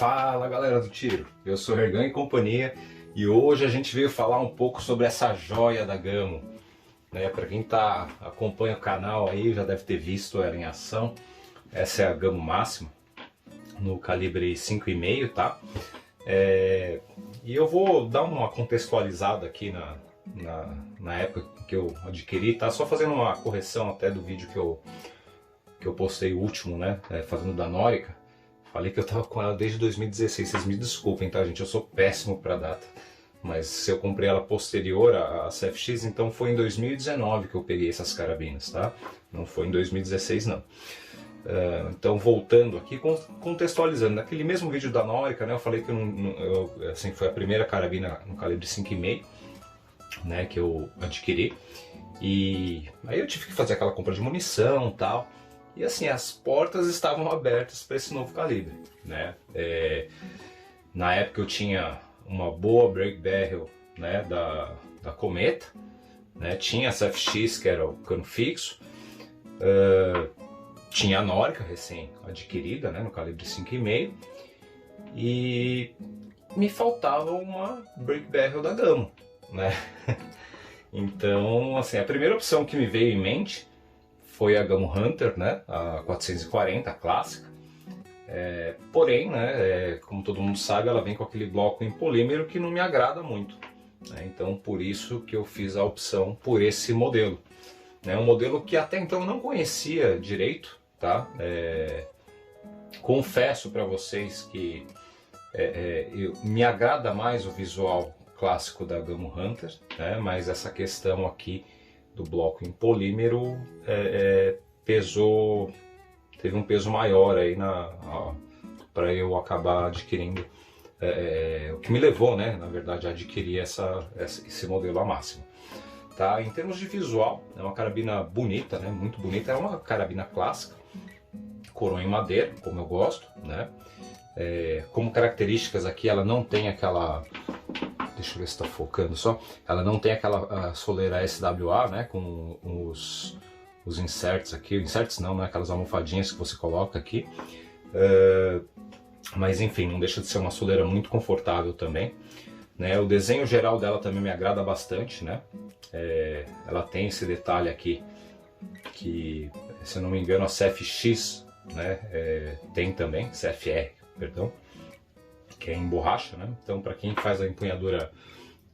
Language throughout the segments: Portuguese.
Fala galera do tiro, eu sou Ergan e companhia e hoje a gente veio falar um pouco sobre essa joia da Gamo, né? Para quem acompanha o canal aí já deve ter visto ela em ação. Essa é a Gamo Máxima no calibre 5,5, tá? E eu vou dar uma contextualizada aqui na época que eu adquiri, tá? Só fazendo uma correção até do vídeo que eu postei o último, né? Fazendo da Norica. Falei que eu tava com ela desde 2016, vocês me desculpem, tá gente? Eu sou péssimo para data. Mas se eu comprei ela posterior à CFX, então foi em 2019 que eu peguei essas carabinas, tá? Não foi em 2016 não. Então voltando aqui, contextualizando, naquele mesmo vídeo da Norica, né, eu falei que assim, foi a primeira carabina no calibre 5,5, né, que eu adquiri. E aí eu tive que fazer aquela compra de munição e tal. E assim, as portas estavam abertas para esse novo calibre, né? Na época eu tinha uma boa break barrel, né, da Cometa, né? Tinha a CFX, que era o cano fixo, tinha a Norica recém adquirida, né, no calibre 5,5, e me faltava uma break barrel da Gamo, né? Então, assim, a primeira opção que me veio em mente foi a Gamo Hunter, né, a 440, a clássica. Porém, né, como todo mundo sabe, ela vem com aquele bloco em polímero que não me agrada muito, né? Então por isso que eu fiz a opção por esse modelo, né? Um modelo que até então eu não conhecia direito, tá? Confesso para vocês que me agrada mais o visual clássico da Gamo Hunter, né? Mas essa questão aqui do bloco em polímero teve um peso maior aí para eu acabar adquirindo, o que me levou, né, na verdade, a adquirir esse modelo a máxima. Tá? Em termos de visual, é uma carabina bonita, né, muito bonita, é uma carabina clássica, coroa em madeira, como eu gosto, né? Como características aqui, ela não tem aquela... Deixa eu ver se está focando só. Ela não tem aquela soleira SWA, né, com os inserts aqui. Inserts não, né, aquelas almofadinhas que você coloca aqui. Mas enfim, não deixa de ser uma soleira muito confortável também, né? O desenho geral dela também me agrada bastante, né? Ela tem esse detalhe aqui que, se eu não me engano, a CFX, né, tem também, CFR, perdão, que é em borracha, né? Então para quem faz a empunhadura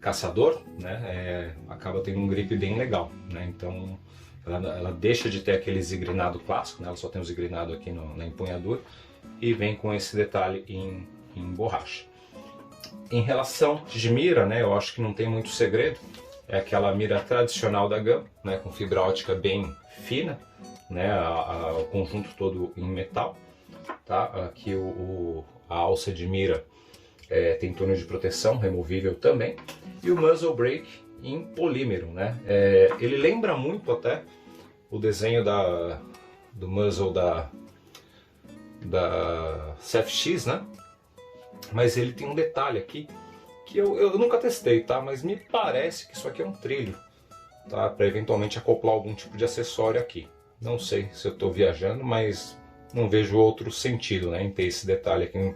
caçador, né, acaba tendo um grip bem legal, né? Então ela deixa de ter aquele zigrinado clássico, né? Ela só tem o zigrinado aqui na empunhadura e vem com esse detalhe em borracha. Em relação de mira, né, eu acho que não tem muito segredo, é aquela mira tradicional da Gamo, né, com fibra ótica bem fina, né, o conjunto todo em metal, tá? Aqui a alça de mira tem túnel de proteção removível também, e o muzzle brake em polímero, né? Ele lembra muito até o desenho do muzzle da CFX, né? Mas ele tem um detalhe aqui que eu nunca testei, tá? Mas me parece que isso aqui é um trilho, tá? Para eventualmente acoplar algum tipo de acessório aqui. Não sei se eu estou viajando, mas não vejo outro sentido, né, em ter esse detalhe aqui,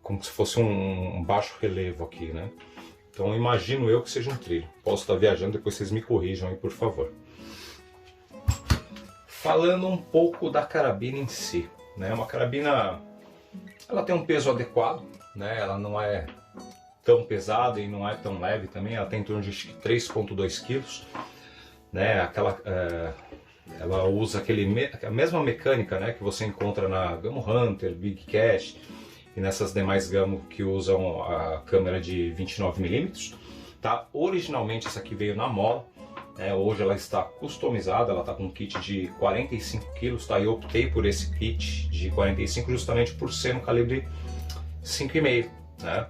como se fosse um baixo relevo aqui, né? Então imagino eu que seja um trilho. Posso estar viajando, depois vocês me corrijam aí, por favor. Falando um pouco da carabina em si, né? Uma carabina, ela tem um peso adequado, né? Ela não é tão pesada e não é tão leve também. Ela tem em torno de 3,2 kg, né? Ela usa a mesma mecânica, né, que você encontra na Gamo Hunter, Big Cat e nessas demais Gamo que usam a câmera de 29mm, tá? Originalmente essa aqui veio na mola, né? Hoje ela está customizada, ela está com um kit de 45 kg, tá? E eu optei por esse kit de 45 justamente por ser no calibre 5,5, né?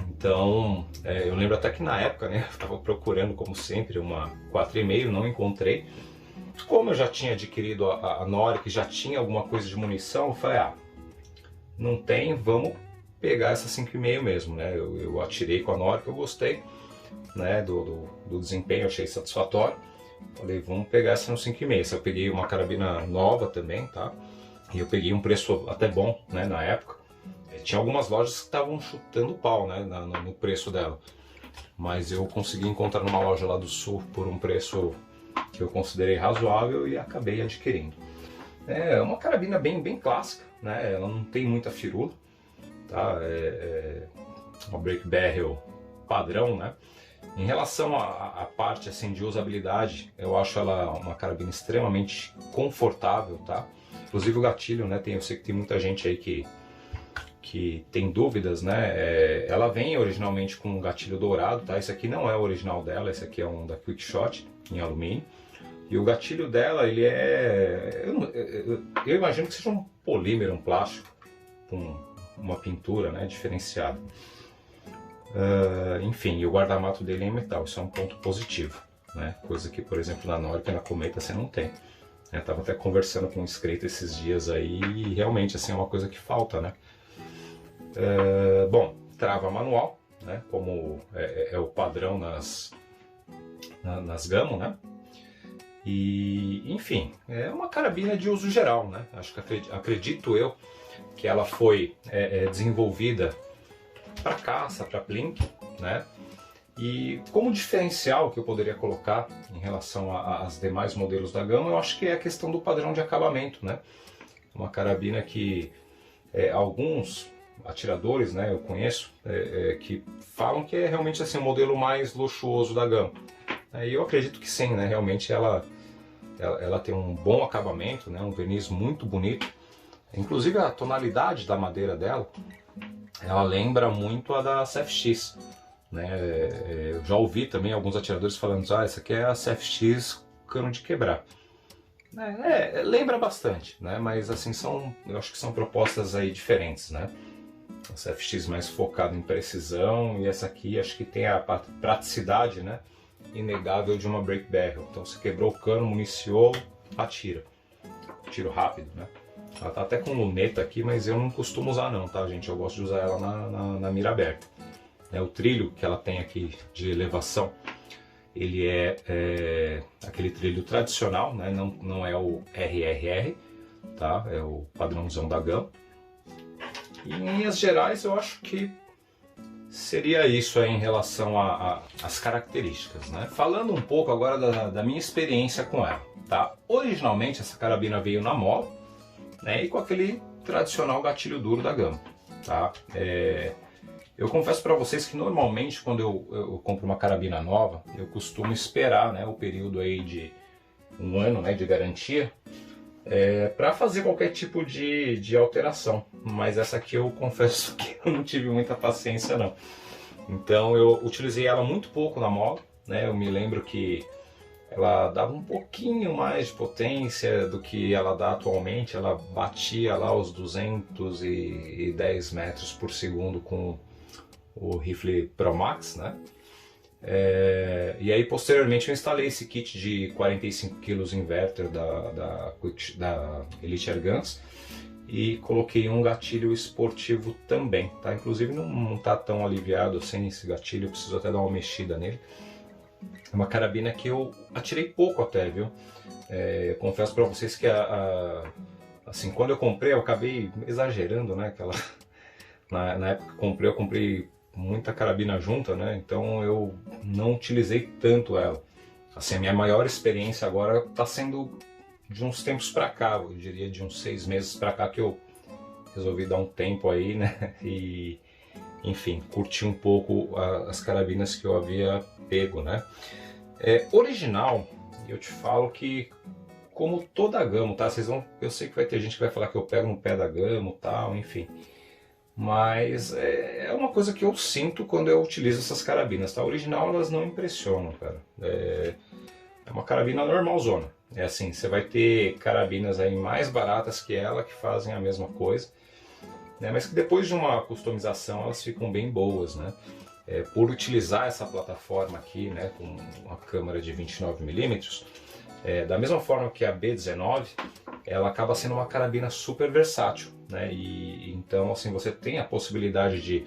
Então, eu lembro até que na época, né, eu estava procurando, como sempre, uma 4,5, não encontrei. Como eu já tinha adquirido a Norica e já tinha alguma coisa de munição, eu falei, não tem, vamos pegar essa 5,5 mesmo, né? Eu atirei com a Norica, eu gostei, né, do desempenho, achei satisfatório. Falei, vamos pegar essa no 5,5. Eu peguei uma carabina nova também, tá? E eu peguei um preço até bom, né, na época. Tinha algumas lojas que estavam chutando pau, né, no preço dela. Mas eu consegui encontrar numa loja lá do sul por um preço que eu considerei razoável e acabei adquirindo. É uma carabina bem clássica, né? Ela não tem muita firula, tá? Uma break barrel padrão, né? Em relação à parte assim de usabilidade, eu acho ela uma carabina extremamente confortável, tá? Inclusive o gatilho, né? Eu sei que tem muita gente aí que tem dúvidas, né? Ela vem originalmente com um gatilho dourado, tá? Esse aqui não é o original dela, esse aqui é um da Quickshot em alumínio. E o gatilho dela, ele é... Eu imagino que seja um polímero, um plástico, com uma pintura, né, diferenciada. Enfim, e o guarda-mato dele é em metal, isso é um ponto positivo, né? Coisa que, por exemplo, na Norica e na Cometa você não tem. Eu estava até conversando com um inscrito esses dias aí e realmente assim, é uma coisa que falta, né? Bom, trava manual, né? Como é o padrão nas Gamo, né? E, enfim, é uma carabina de uso geral, né? Acho que acredito eu que ela foi desenvolvida para caça, para blink, né? E como diferencial que eu poderia colocar em relação aos demais modelos da Gamo, eu acho que é a questão do padrão de acabamento, né? Uma carabina que alguns atiradores, né, eu conheço, que falam que é realmente assim, o modelo mais luxuoso da Gamo. E eu acredito que sim, né? Realmente ela tem um bom acabamento, né? Um verniz muito bonito. Inclusive a tonalidade da madeira dela, ela lembra muito a da CFX, né? Eu já ouvi também alguns atiradores falando, essa aqui é a CFX cano de quebrar. Lembra bastante, né? Mas assim, eu acho que são propostas aí diferentes, né? A CFX mais focada em precisão e essa aqui acho que tem a praticidade, né, inegável de uma break barrel. Então você quebrou o cano, municiou, atira. Tiro rápido, né? Ela tá até com luneta aqui, mas eu não costumo usar não, tá, gente? Eu gosto de usar ela na mira aberta. O trilho que ela tem aqui de elevação, ele é aquele trilho tradicional, né? Não é o RRR, tá? É o padrãozão da Gamo. E em linhas gerais eu acho que seria isso aí em relação às características, né? Falando um pouco agora da minha experiência com ela, tá? Originalmente essa carabina veio na mola, né? E com aquele tradicional gatilho duro da Gamo, tá? Eu confesso para vocês que normalmente quando eu compro uma carabina nova, eu costumo esperar, né, o período aí de um ano, né, de garantia, para fazer qualquer tipo de alteração, mas essa aqui eu confesso que eu não tive muita paciência não. Então eu utilizei ela muito pouco na mola, né? Eu me lembro que ela dava um pouquinho mais de potência do que ela dá atualmente, ela batia lá os 210 metros por segundo com o rifle Pro Max, né? E aí posteriormente eu instalei esse kit de 45 kg inverter da Elite Air Guns e coloquei um gatilho esportivo também, tá? Inclusive não tá tão aliviado assim esse gatilho, eu preciso até dar uma mexida nele. É uma carabina que eu atirei pouco até, viu? Confesso para vocês que assim, quando eu comprei eu acabei exagerando, né? Na época que eu comprei muita carabina junta, né? Então eu não utilizei tanto ela. Assim, a minha maior experiência agora está sendo de uns tempos para cá, eu diria de uns 6 meses para cá que eu resolvi dar um tempo aí, né? E enfim, curti um pouco as carabinas que eu havia pego, né? Original, eu te falo que como toda a Gamo, tá? Eu sei que vai ter gente que vai falar que eu pego no pé da Gamo, tal, enfim. Mas é uma coisa que eu sinto quando eu utilizo essas carabinas, tá? Original elas não impressionam, cara. É uma carabina normalzona. É assim, você vai ter carabinas aí mais baratas que ela que fazem a mesma coisa, né? Mas que depois de uma customização elas ficam bem boas, né? Por utilizar essa plataforma aqui, né, com uma câmera de 29mm, da mesma forma que a B19, ela acaba sendo uma carabina super versátil, né? E então assim você tem a possibilidade de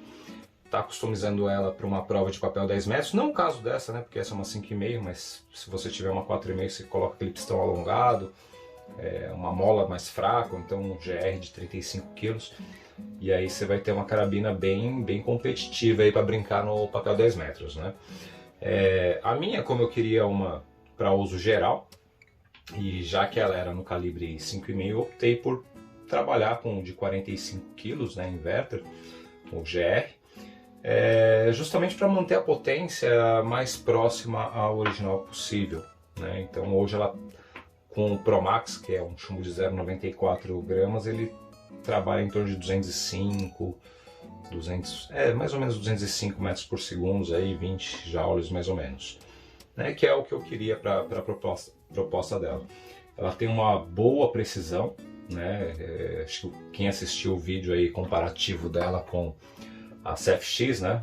estar customizando ela para uma prova de papel 10 metros, não o caso dessa, né? Porque essa é uma 5,5, mas se você tiver uma 4,5 você coloca aquele pistão alongado, uma mola mais fraca, ou então um GR de 35 kg. E aí você vai ter uma carabina bem competitiva aí para brincar no papel 10 metros, né? A minha, como eu queria uma para uso geral, e já que ela era no calibre 5,5, eu optei por trabalhar com de 45 kg, né, inverter, o GR, justamente para manter a potência mais próxima ao original possível, né? Então hoje ela, com o Pro Max, que é um chumbo de 0,94 gramas, ele trabalha em torno de 205, mais ou menos 205 metros por segundo, aí 20 joules mais ou menos, né? Que é o que eu queria para a proposta dela. Ela tem uma boa precisão, né? Acho que quem assistiu o vídeo aí comparativo dela com a CFX, né?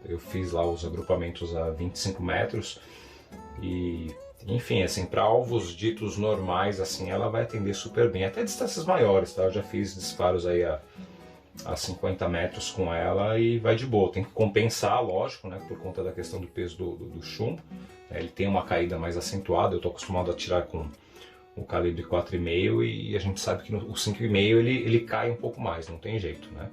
Eu fiz lá os agrupamentos a 25 metros e, enfim, assim, para alvos ditos normais, assim, ela vai atender super bem, até distâncias maiores, tá? Eu já fiz disparos aí a 50 metros com ela e vai de boa. Tem que compensar, lógico, né? Por conta da questão do peso do chumbo. Ele tem uma caída mais acentuada, eu estou acostumado a atirar com o calibre 4,5 e a gente sabe que o 5,5 ele cai um pouco mais, não tem jeito, né?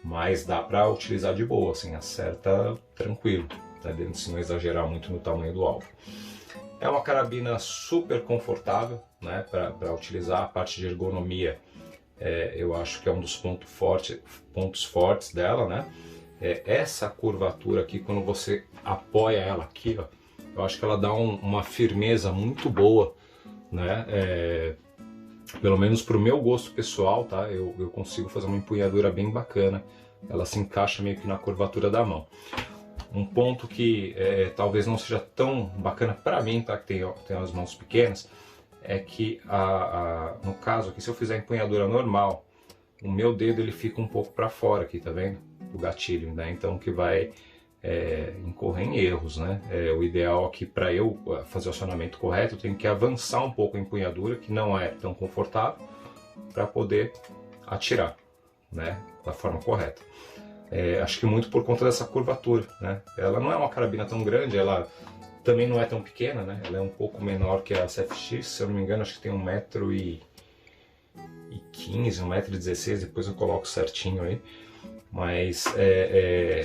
Mas dá para utilizar de boa, assim, acerta tranquilo, tá? Se não exagerar muito no tamanho do alvo. É uma carabina super confortável, né, para utilizar. A parte de ergonomia, eu acho que é um dos pontos fortes dela, né? Essa curvatura aqui, quando você apoia ela aqui, ó, eu acho que ela dá uma firmeza muito boa, né? Pelo menos para o meu gosto pessoal, tá? Eu consigo fazer uma empunhadura bem bacana. Ela se encaixa meio que na curvatura da mão. Um ponto que talvez não seja tão bacana para mim, tá? Que tem as mãos pequenas, é que no caso aqui, se eu fizer a empunhadura normal, o meu dedo ele fica um pouco para fora aqui, tá vendo? Do gatilho, né? Então que vai incorrer em erros, né? O ideal aqui, para eu fazer o acionamento correto, eu tenho que avançar um pouco a empunhadura, que não é tão confortável, para poder atirar, né? Da forma correta. Acho que muito por conta dessa curvatura, né? Ela não é uma carabina tão grande, ela também não é tão pequena, né? Ela é um pouco menor que a CFX, se eu não me engano, acho que tem 1,15 m, 1,16 m, depois eu coloco certinho aí. Mas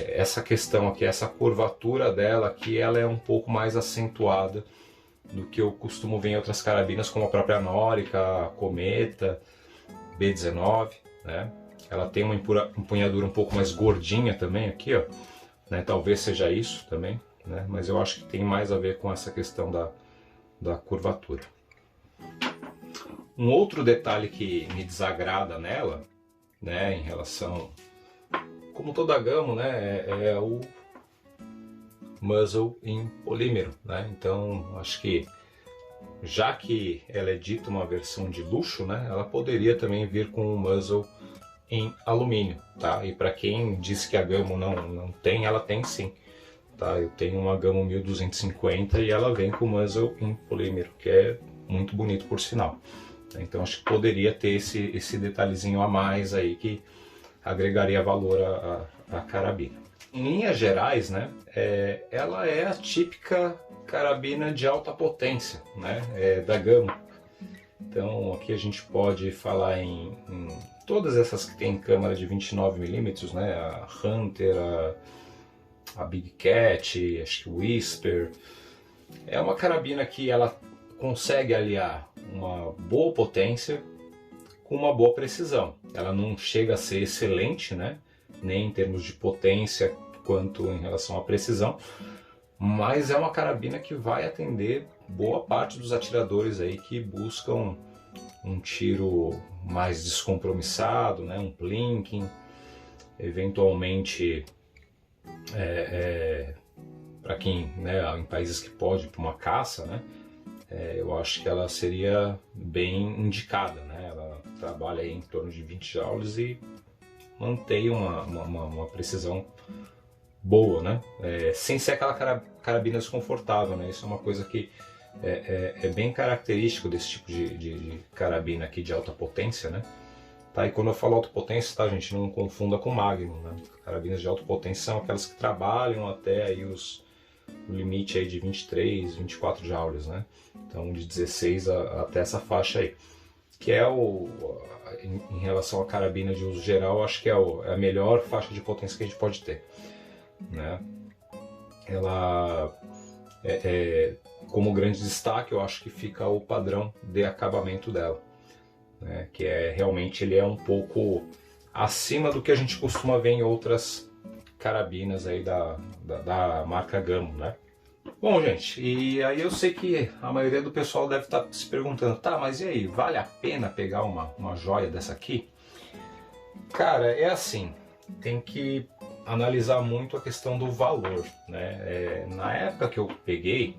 essa questão aqui, essa curvatura dela aqui, ela é um pouco mais acentuada do que eu costumo ver em outras carabinas, como a própria Norica, a Cometa, B19, né? Ela tem uma empunhadura um pouco mais gordinha também aqui, ó, né? Talvez seja isso também, né? Mas eu acho que tem mais a ver com essa questão da curvatura. Um outro detalhe que me desagrada nela, né, em relação, como toda a Gamo, né, é o muzzle em polímero, né? Então acho que, já que ela é dita uma versão de luxo, né, ela poderia também vir com um muzzle em alumínio, tá? E para quem disse que a Gamo não tem, ela tem sim, tá? Eu tenho uma Gamo 1250 e ela vem com muzzle em polímero, que é muito bonito por sinal. Então acho que poderia ter esse detalhezinho a mais aí que agregaria valor à carabina. Em linhas gerais, né, ela é a típica carabina de alta potência, né, da Gamo. Então aqui a gente pode falar em todas essas que tem câmera de 29mm, né, a Hunter, a Big Cat, acho que o Whisper. É uma carabina que ela consegue aliar uma boa potência com uma boa precisão. Ela não chega a ser excelente, né, nem em termos de potência quanto em relação à precisão, mas é uma carabina que vai atender boa parte dos atiradores aí que buscam um tiro mais descompromissado, né, um plinking, eventualmente para quem, né, em países que pode, para uma caça, né, eu acho que ela seria bem indicada, né? Ela trabalha aí em torno de 20 joules e mantém uma precisão boa, né? Sem ser aquela carabina desconfortável, né? Isso é uma coisa que é bem característico desse tipo de carabina aqui de alta potência, né? Tá? E quando eu falo alta potência, tá, gente, não confunda com Magnum, né? Carabinas de alta potência são aquelas que trabalham até aí os o limite aí de 23, 24 joules, né? Então de 16 até essa faixa aí, que é em relação à carabina de uso geral, acho que é a melhor faixa de potência que a gente pode ter, né? Ela como grande destaque, eu acho que fica o padrão de acabamento dela, né? Que realmente ele é um pouco acima do que a gente costuma ver em outras carabinas aí da marca Gamo, né? Bom, gente, e aí eu sei que a maioria do pessoal deve estar se perguntando, tá, mas e aí, vale a pena pegar uma joia dessa aqui? Cara, é assim, tem que analisar muito a questão do valor, né? Na época que eu peguei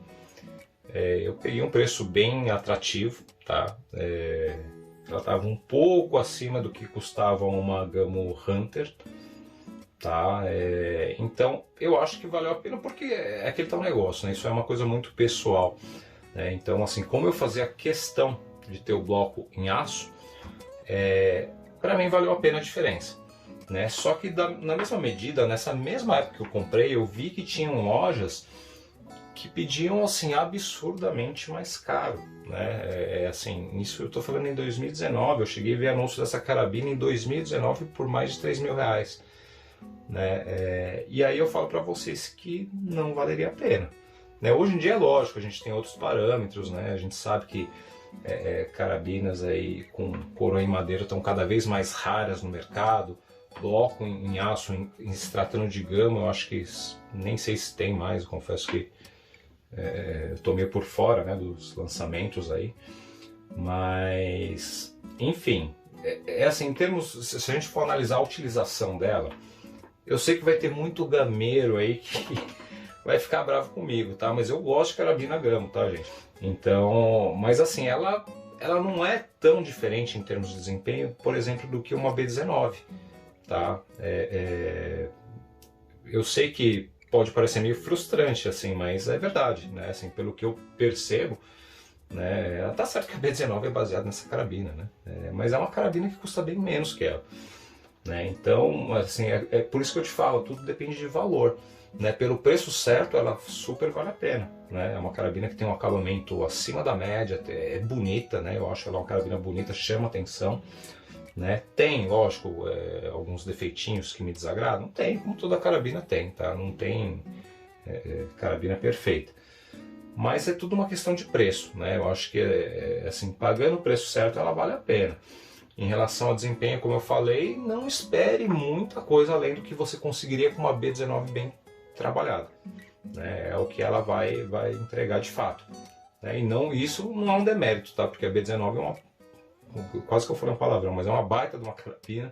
um preço bem atrativo, tá? Ela estava um pouco acima do que custava uma Gamo Hunter, tá? Então eu acho que valeu a pena porque é aquele tal negócio, né? Isso é uma coisa muito pessoal, né? Então, assim, como eu fazia questão de ter o bloco em aço, para mim valeu a pena a diferença, né? Só que na mesma medida, nessa mesma época que eu comprei, eu vi que tinham lojas que pediam assim absurdamente mais caro, né? Assim, isso eu estou falando em 2019, eu cheguei a ver anúncio dessa carabina em 2019 por mais de 3 mil reais, né? E aí eu falo para vocês que não valeria a pena, né? Hoje em dia é lógico, a gente tem outros parâmetros, né? A gente sabe que carabinas aí com coroa em madeira estão cada vez mais raras no mercado. Bloco em aço, se tratando de Gamo, eu acho que nem sei se tem mais, eu confesso que eu tô meio por fora, né, dos lançamentos aí, mas enfim, assim, em termos, se a gente for analisar a utilização dela, eu sei que vai ter muito gameiro aí que vai ficar bravo comigo, tá? Mas eu gosto de carabina Gamo, tá, gente? Então, mas assim, ela não é tão diferente em termos de desempenho, por exemplo, do que uma B19, tá? Eu sei que pode parecer meio frustrante, assim, mas é verdade, né? Assim, pelo que eu percebo, né? Tá certo que a B19 é baseada nessa carabina, né? Mas é uma carabina que custa bem menos que ela, né? Então, assim, é por isso que eu te falo, tudo depende de valor, né? Pelo preço certo, ela super vale a pena, né? É uma carabina que tem um acabamento acima da média, é bonita, né? Eu acho ela uma carabina bonita, chama atenção, né? Tem, lógico, alguns defeitinhos que me desagradam, tem, como toda carabina tem, tá? Não tem carabina perfeita, mas é tudo uma questão de preço, né? Eu acho que assim, pagando o preço certo, ela vale a pena. Em relação ao desempenho, como eu falei, não espere muita coisa além do que você conseguiria com uma B19 bem trabalhada, né? É o que ela vai entregar de fato, né? E não, isso não é um demérito, tá? Porque a B19 é uma, quase que eu falei um palavrão, mas é uma baita de uma carabina,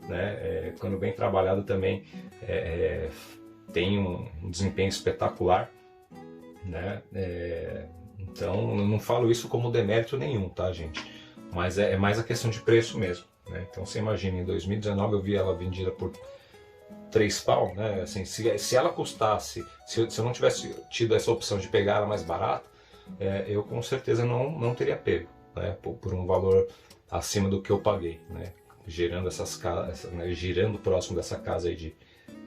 né? Quando bem trabalhado também tem um desempenho espetacular, né? Então eu não falo isso como demérito nenhum, tá, gente? Mas é mais a questão de preço mesmo, né? Então você imagina, em 2019 eu vi ela vendida por 3 pau, né? Assim, se ela custasse, se eu não tivesse tido essa opção de pegar ela mais barata, eu com certeza não teria pego, né? Por um valor acima do que eu paguei, né? Gerando essas casas, né? Girando próximo dessa casa aí de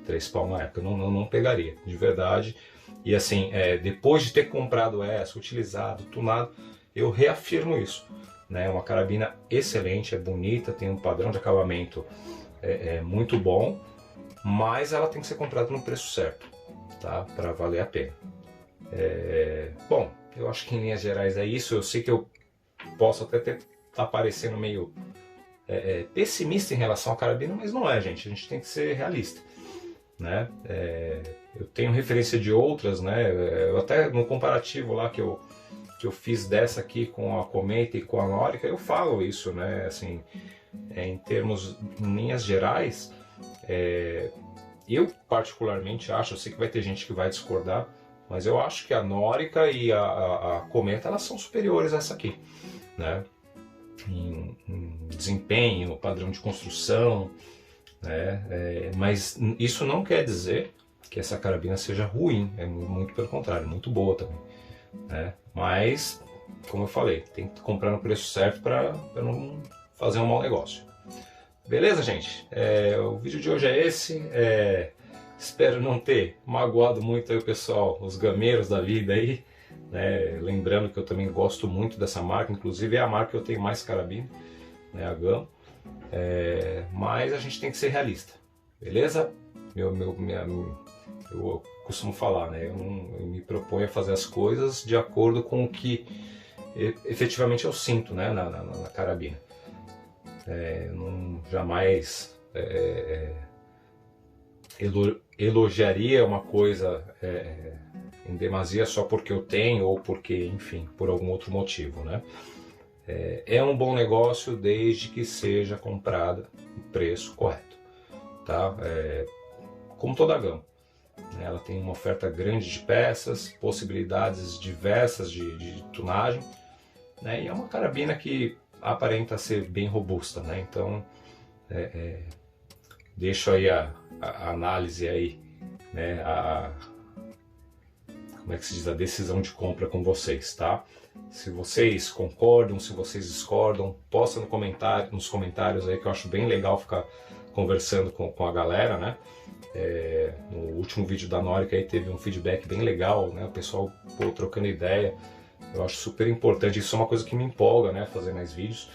3 pau na época, eu não pegaria, de verdade. E assim, depois de ter comprado essa, utilizado, tunado, eu reafirmo isso, né? É uma carabina excelente, é bonita, tem um padrão de acabamento muito bom, mas ela tem que ser comprada no preço certo, tá? Para valer a pena. Bom, eu acho que em linhas gerais é isso. Eu sei que eu posso até estar parecendo meio pessimista em relação à carabina, mas não é, gente. A gente tem que ser realista, né? Eu tenho referência de outras, né? Eu até no comparativo lá que eu fiz dessa aqui com a Cometa e com a Norica, eu falo isso, né? Assim, em linhas gerais, eu particularmente acho, eu sei que vai ter gente que vai discordar, mas eu acho que a Norica e a Cometa, elas são superiores a essa aqui, né? Em desempenho, padrão de construção, né? Mas isso não quer dizer que essa carabina seja ruim, muito pelo contrário, muito boa também, né? Mas, como eu falei, tem que comprar no preço certo para não fazer um mau negócio. Beleza, gente? O vídeo de hoje é esse. Espero não ter magoado muito aí o pessoal, os gameiros da vida aí, né? Lembrando que eu também gosto muito dessa marca, inclusive é a marca que eu tenho mais carabina, né? A Gamo. Mas a gente tem que ser realista, beleza? Eu costumo falar, né? Eu me proponho a fazer as coisas de acordo com o que efetivamente eu sinto, né? na carabina. Jamais elogiaria uma coisa em demasia só porque eu tenho ou porque, enfim, por algum outro motivo, né? É um bom negócio desde que seja comprada no preço correto, tá? Como toda a Gamo, né? Ela tem uma oferta grande de peças, possibilidades diversas de tunagem, né? E é uma carabina que aparenta ser bem robusta, né? Então deixo aí a análise aí, né? Como é que se diz, a decisão de compra com vocês, tá? Se vocês concordam, se vocês discordam, posta nos comentários aí, que eu acho bem legal ficar conversando com a galera, né? No último vídeo da Norica aí teve um feedback bem legal, né? O pessoal trocando ideia. Eu acho super importante, isso é uma coisa que me empolga, né? Fazer mais vídeos.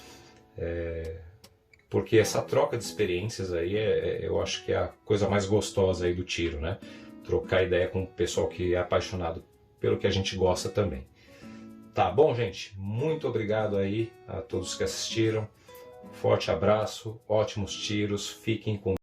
Porque essa troca de experiências aí, eu acho que é a coisa mais gostosa aí do tiro, né? Trocar ideia com o pessoal que é apaixonado pelo que a gente gosta também. Tá bom, gente? Muito obrigado aí a todos que assistiram. Forte abraço, ótimos tiros, fiquem com